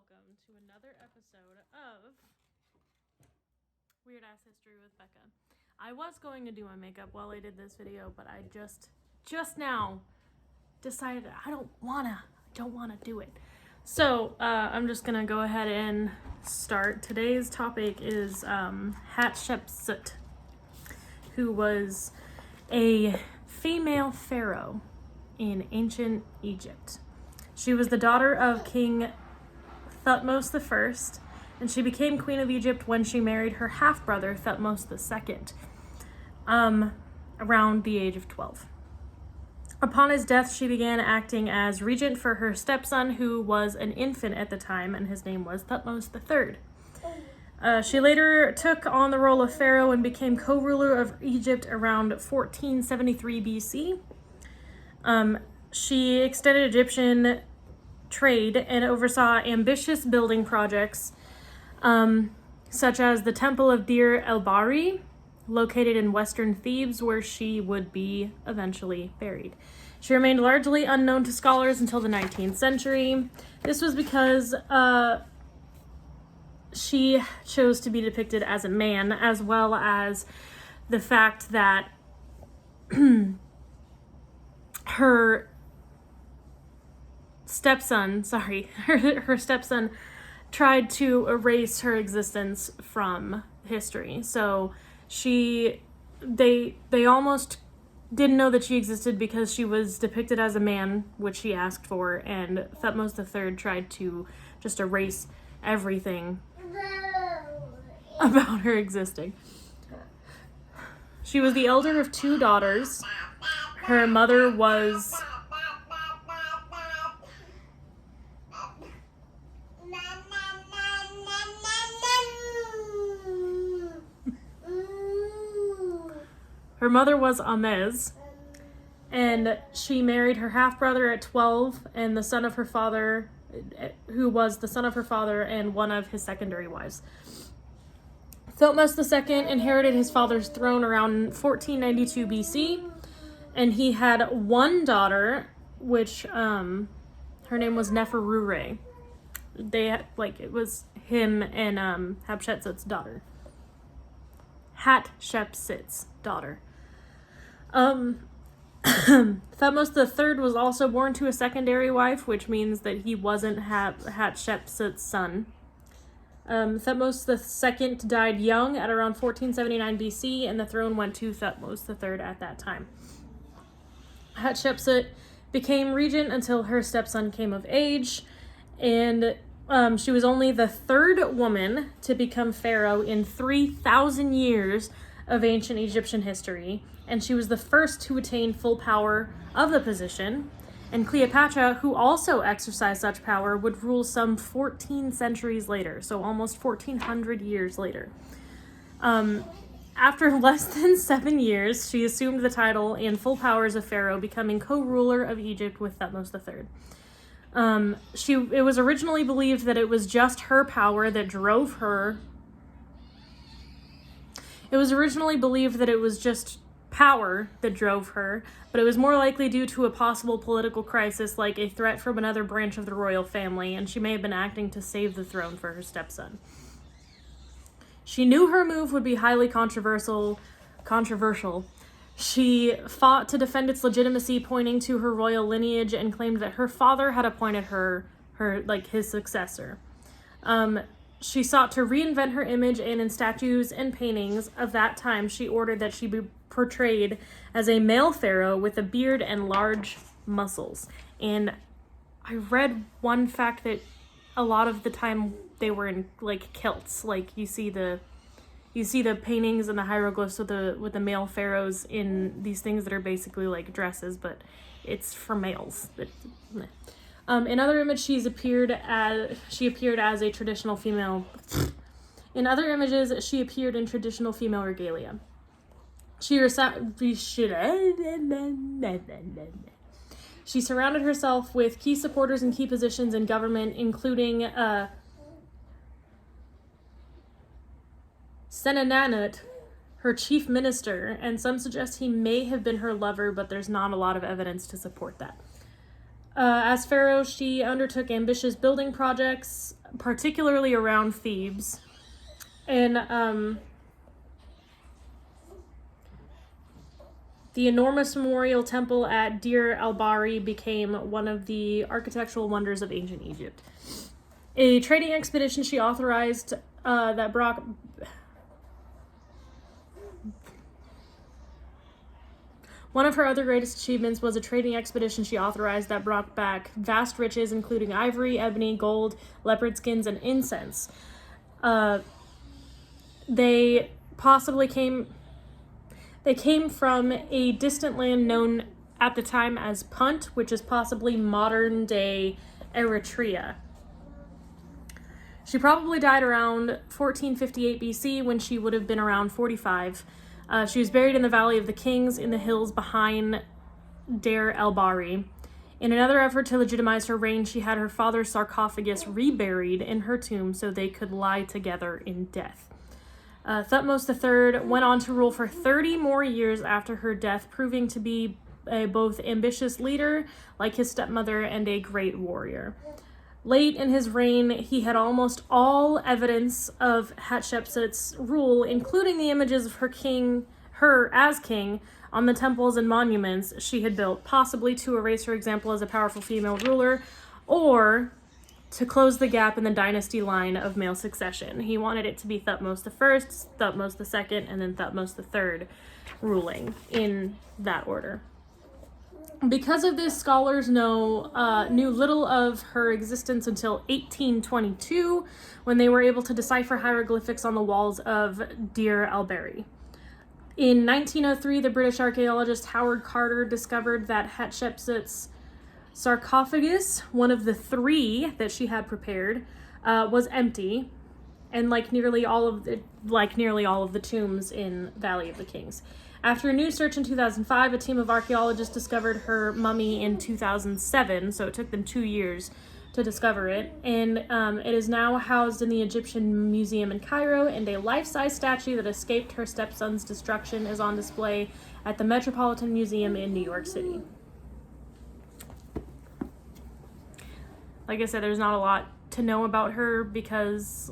welcome to another episode of Weird Ass History with Becca. I was going to do my makeup while I did this video, but I just now decided I don't wanna do it. So I'm just gonna go ahead and start. Today's topic is Hatshepsut, who was a female pharaoh in ancient Egypt. She was the daughter of King Thutmose I, and she became queen of Egypt when she married her half-brother Thutmose II, around the age of 12. Upon his death, she began acting as regent for her stepson, who was an infant at the time, and his name was Thutmose III. She later took on the role of pharaoh and became co-ruler of Egypt around 1473 BC. She extended Egyptian trade and oversaw ambitious building projects, such as the Temple of Deir el-Bahari, located in western Thebes, where she would be eventually buried. She remained largely unknown to scholars until the 19th century. This was because she chose to be depicted as a man, as well as the fact that her stepson tried to erase her existence from history. So they almost didn't know that she existed because she was depicted as a man, which she asked for, and Thutmose III tried to just erase everything about her existing. She was the elder of two daughters. Her mother was Amez, and she married her half-brother at 12, and the son of her father, who was the son of her father and one of his secondary wives. Thutmose II inherited his father's throne around 1492 BC, and he had one daughter, which her name was Neferure. It was him and Hatshepsut's daughter. Hatshepsut's daughter. Thutmose III was also born to a secondary wife, which means that he wasn't Hatshepsut's son. Thutmose II died young at around 1479 BC, and the throne went to Thutmose III at that time. Hatshepsut became regent until her stepson came of age, and she was only the third woman to become pharaoh in 3,000 years of ancient Egyptian history, and she was the first to attain full power of the position. And Cleopatra, who also exercised such power, would rule some 14 centuries later, so almost 1,400 years later. After less than 7 years, she assumed the title and full powers of pharaoh, becoming co-ruler of Egypt with Thutmose III. It was originally believed that it was just her power that drove her. It was originally believed that it was just power that drove her, but it was more likely due to a possible political crisis, like a threat from another branch of the royal family, and she may have been acting to save the throne for her stepson. She knew her move would be highly controversial. She fought to defend its legitimacy, pointing to her royal lineage, and claimed that her father had appointed her his successor. She sought to reinvent her image, and in statues and paintings of that time, she ordered that she be portrayed as a male pharaoh with a beard and large muscles. And I read one fact that a lot of the time they were in kilts. You see the paintings and the hieroglyphs with the male pharaohs in these things that are basically dresses, but it's for males. In other images, she appeared as a traditional female. In other images, she appeared in traditional female regalia. She surrounded herself with key supporters and key positions in government, including Senenanut, her chief minister, and some suggest he may have been her lover, but there's not a lot of evidence to support that. As pharaoh, she undertook ambitious building projects, particularly around Thebes. And the enormous memorial temple at Deir el-Bahari became one of the architectural wonders of ancient Egypt. A trading expedition she authorized that brought... One of her other greatest achievements was a trading expedition she authorized that brought back vast riches, including ivory, ebony, gold, leopard skins, and incense. They came from a distant land known at the time as Punt, which is possibly modern-day Eritrea. She probably died around 1458 BC, when she would have been around 45. She was buried in the Valley of the Kings in the hills behind Deir el-Bahari. In another effort to legitimize her reign, she had her father's sarcophagus reburied in her tomb so they could lie together in death. Thutmose III went on to rule for 30 more years after her death, proving to be a both ambitious leader, like his stepmother, and a great warrior. Late in his reign, he had almost all evidence of Hatshepsut's rule, including the images of her as king, on the temples and monuments she had built, possibly to erase her example as a powerful female ruler, or to close the gap in the dynasty line of male succession. He wanted it to be Thutmose I, Thutmose II, and then Thutmose III ruling in that order. Because of this, scholars knew little of her existence until 1822, when they were able to decipher hieroglyphics on the walls of Deir el-Bahari. In 1903, the British archaeologist Howard Carter discovered that Hatshepsut's sarcophagus, one of the 3 that she had prepared, was empty, and like nearly all of the tombs in Valley of the Kings. After a new search in 2005, a team of archaeologists discovered her mummy in 2007, so it took them 2 years to discover it, and it is now housed in the Egyptian Museum in Cairo, and a life-size statue that escaped her stepson's destruction is on display at the Metropolitan Museum in New York City. Like I said, there's not a lot to know about her because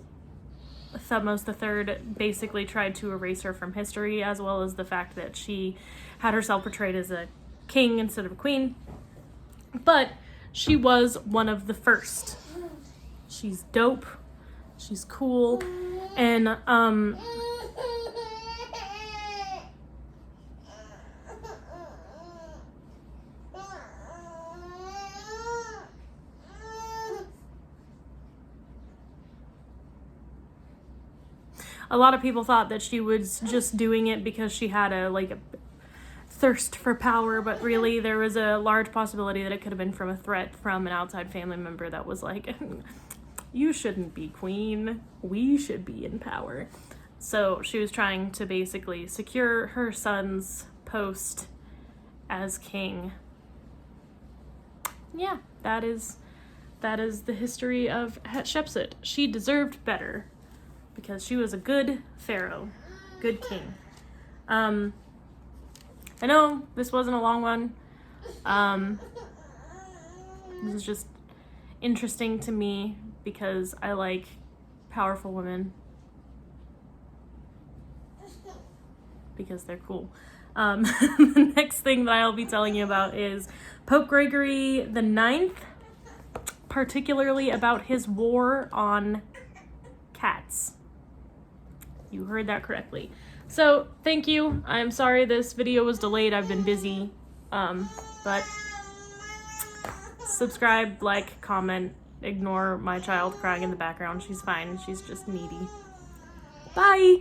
Thutmose III basically tried to erase her from history, as well as the fact that she had herself portrayed as a king instead of a queen. But she was one of the first. She's dope. She's cool. And, a lot of people thought that she was just doing it because she had a thirst for power, but really there was a large possibility that it could have been from a threat from an outside family member that was like, you shouldn't be queen, we should be in power. So she was trying to basically secure her son's post as king. Yeah, that is the history of Hatshepsut. She deserved better, because she was a good pharaoh, good king. I know this wasn't a long one. This is just interesting to me because I like powerful women. Because they're cool. The next thing that I'll be telling you about is Pope Gregory IX, particularly about his war on cats. You heard that correctly. So, thank you. I'm sorry this video was delayed. I've been busy. But subscribe, like, comment, ignore my child crying in the background. She's fine. She's just needy. Bye!